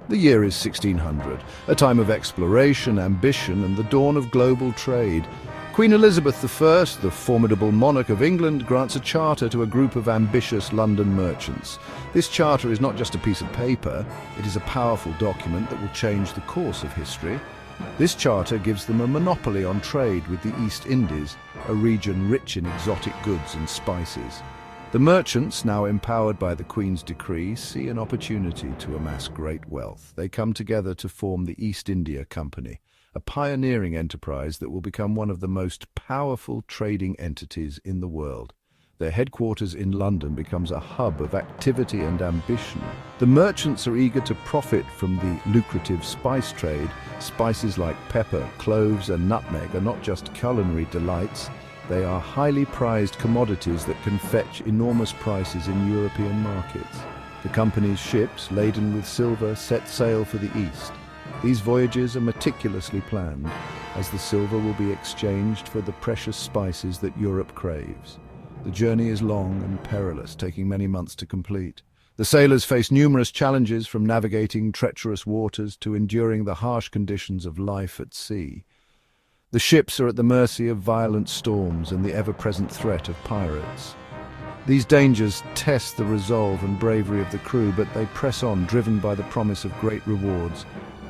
The year is 1600, a time of exploration, ambition, and the dawn of global trade. Queen Elizabeth I, the formidable monarch of England, grants a charter to a group of ambitious London merchants. This charter is not just a piece of paper, it is a powerful document that will change the course of history. This charter gives them a monopoly on trade with the East Indies, a region rich in exotic goods and spices. The merchants, now empowered by the Queen's decree, see an opportunity to amass great wealth. They come together to form the East India Company, a pioneering enterprise that will become one of the most powerful trading entities in the world. Their headquarters in London becomes a hub of activity and ambition. The merchants are eager to profit from the lucrative spice trade. Spices like pepper, cloves, and nutmeg are not just culinary delights. They are highly prized commodities that can fetch enormous prices in European markets. The company's ships, laden with silver, set sail for the east. These voyages are meticulously planned, as the silver will be exchanged for the precious spices that Europe craves. The journey is long and perilous, taking many months to complete. The sailors face numerous challenges, from navigating treacherous waters to enduring the harsh conditions of life at sea. The ships are at the mercy of violent storms and the ever-present threat of pirates. These dangers test the resolve and bravery of the crew, but they press on, driven by the promise of great rewards.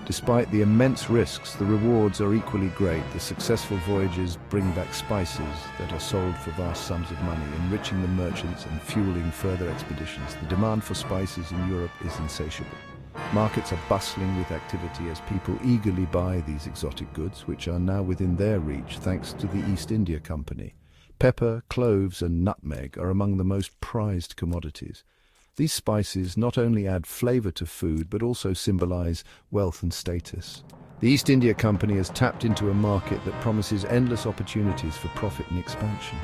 Despite the immense risks, the rewards are equally great. The successful voyages bring back spices that are sold for vast sums of money, enriching the merchants and fueling further expeditions. The demand for spices in Europe is insatiable. Markets are bustling with activity as people eagerly buy these exotic goods, which are now within their reach thanks to the East India Company. Pepper, cloves, and nutmeg are among the most prized commodities. These spices not only add flavor to food, but also symbolize wealth and status. The East India Company has tapped into a market that promises endless opportunities for profit and expansion.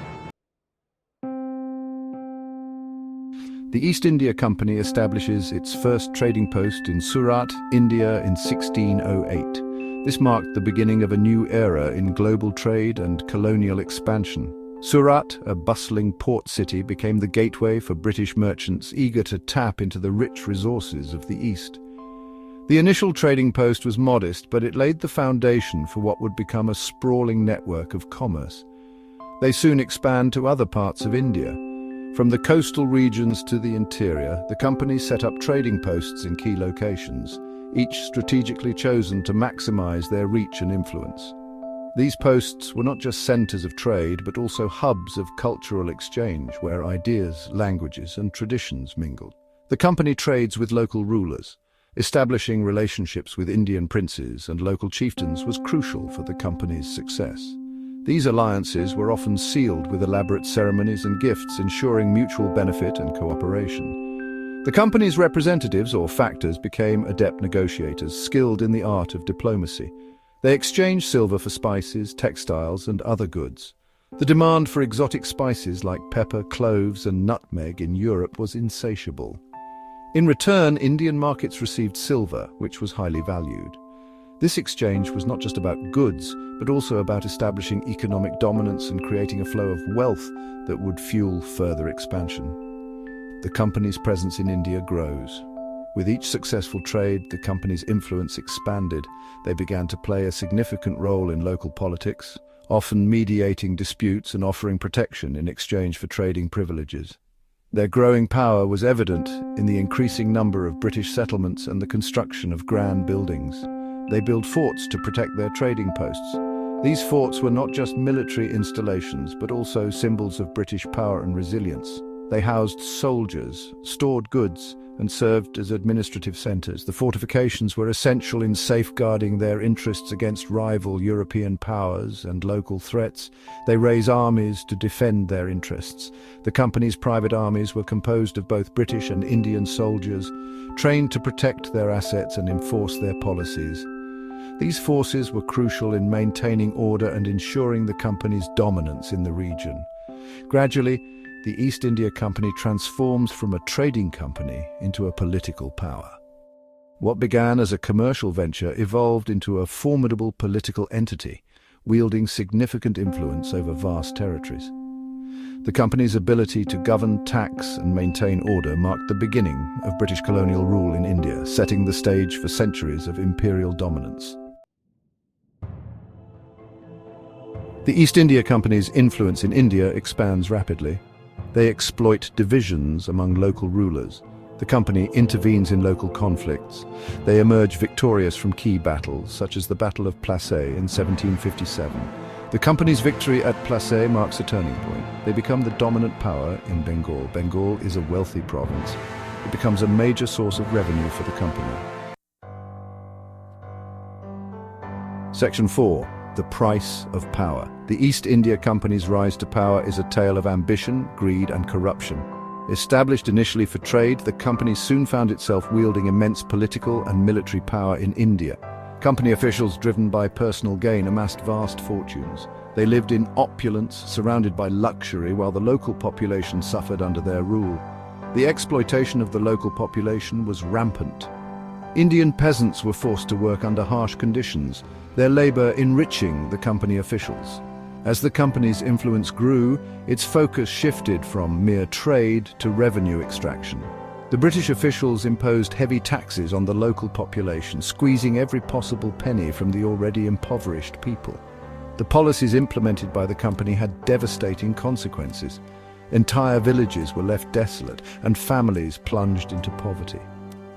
The East India Company establishes its first trading post in Surat, India in 1608. This marked the beginning of a new era in global trade and colonial expansion. Surat, a bustling port city, became the gateway for British merchants eager to tap into the rich resources of the East. The initial trading post was modest, but it laid the foundation for what would become a sprawling network of commerce. They soon expand to other parts of India. From the coastal regions to the interior, the company set up trading posts in key locations, each strategically chosen to maximize their reach and influence. These posts were not just centers of trade, but also hubs of cultural exchange where ideas, languages, and traditions mingled. The company trades with local rulers. Establishing relationships with Indian princes and local chieftains was crucial for the company's success. These alliances were often sealed with elaborate ceremonies and gifts, ensuring mutual benefit and cooperation. The company's representatives, or factors, became adept negotiators, skilled in the art of diplomacy. They exchanged silver for spices, textiles, and other goods. The demand for exotic spices like pepper, cloves, and nutmeg in Europe was insatiable. In return, Indian markets received silver, which was highly valued. This exchange was not just about goods, but also about establishing economic dominance and creating a flow of wealth that would fuel further expansion. The company's presence in India grows. With each successful trade, the company's influence expanded. They began to play a significant role in local politics, often mediating disputes and offering protection in exchange for trading privileges. Their growing power was evident in the increasing number of British settlements and the construction of grand buildings. They built forts to protect their trading posts. These forts were not just military installations, but also symbols of British power and resilience. They housed soldiers, stored goods, and served as administrative centers. The fortifications were essential in safeguarding their interests against rival European powers and local threats. They raised armies to defend their interests. The company's private armies were composed of both British and Indian soldiers, trained to protect their assets and enforce their policies. These forces were crucial in maintaining order and ensuring the company's dominance in the region. Gradually, the East India Company transforms from a trading company into a political power. What began as a commercial venture evolved into a formidable political entity, wielding significant influence over vast territories. The company's ability to govern, tax, and maintain order marked the beginning of British colonial rule in India, setting the stage for centuries of imperial dominance. The East India Company's influence in India expands rapidly. They exploit divisions among local rulers. The company intervenes in local conflicts. They emerge victorious from key battles, such as the Battle of Plassey in 1757. The company's victory at Plassey marks a turning point. They become the dominant power in Bengal. Bengal is a wealthy province. It becomes a major source of revenue for the company. Section 4. The price of power. The East India Company's rise to power is a tale of ambition, greed, and corruption. Established initially for trade, the company soon found itself wielding immense political and military power in India. Company officials, driven by personal gain, amassed vast fortunes. They lived in opulence, surrounded by luxury, while the local population suffered under their rule. The exploitation of the local population was rampant. Indian peasants were forced to work under harsh conditions, their labor enriching the company officials. As the company's influence grew, its focus shifted from mere trade to revenue extraction. The British officials imposed heavy taxes on the local population, squeezing every possible penny from the already impoverished people. The policies implemented by the company had devastating consequences. Entire villages were left desolate, and families plunged into poverty.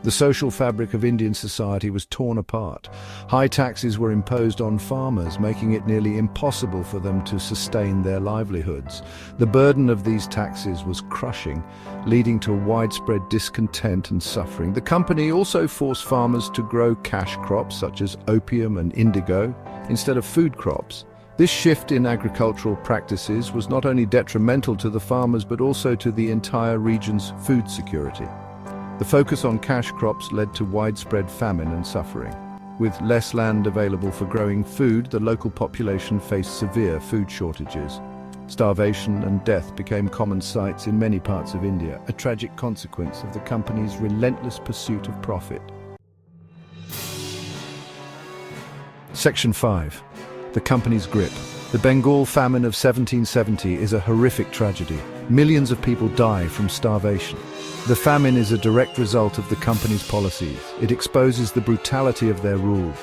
The social fabric of Indian society was torn apart. High taxes were imposed on farmers, making it nearly impossible for them to sustain their livelihoods. The burden of these taxes was crushing, leading to widespread discontent and suffering. The company also forced farmers to grow cash crops such as opium and indigo instead of food crops. This shift in agricultural practices was not only detrimental to the farmers but also to the entire region's food security. The focus on cash crops led to widespread famine and suffering. With less land available for growing food, the local population faced severe food shortages. Starvation and death became common sights in many parts of India, a tragic consequence of the company's relentless pursuit of profit. Section 5. The company's grip. The Bengal famine of 1770 is a horrific tragedy. Millions of people die from starvation. The famine is a direct result of the company's policies. It exposes the brutality of their rule.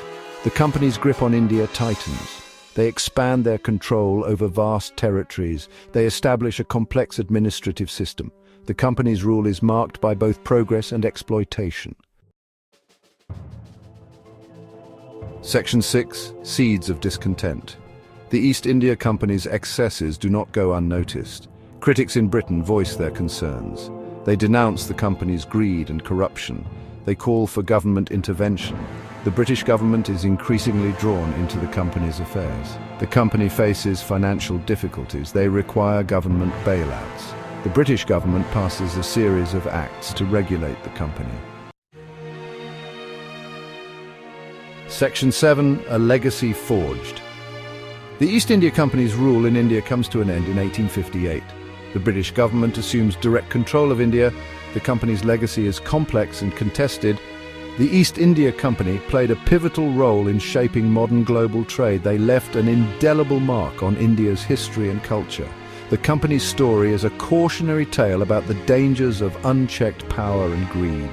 The company's grip on India tightens. They expand their control over vast territories. They establish a complex administrative system. The company's rule is marked by both progress and exploitation. Section 6. Seeds of discontent. The East India Company's excesses do not go unnoticed. Critics in Britain voice their concerns. They denounce the company's greed and corruption. They call for government intervention. The British government is increasingly drawn into the company's affairs. The company faces financial difficulties. They require government bailouts. The British government passes a series of acts to regulate the company. Section 7. A legacy forged. The East India Company's rule in India comes to an end in 1858. The British government assumes direct control of India. The company's legacy is complex and contested. The East India Company played a pivotal role in shaping modern global trade. They left an indelible mark on India's history and culture. The company's story is a cautionary tale about the dangers of unchecked power and greed.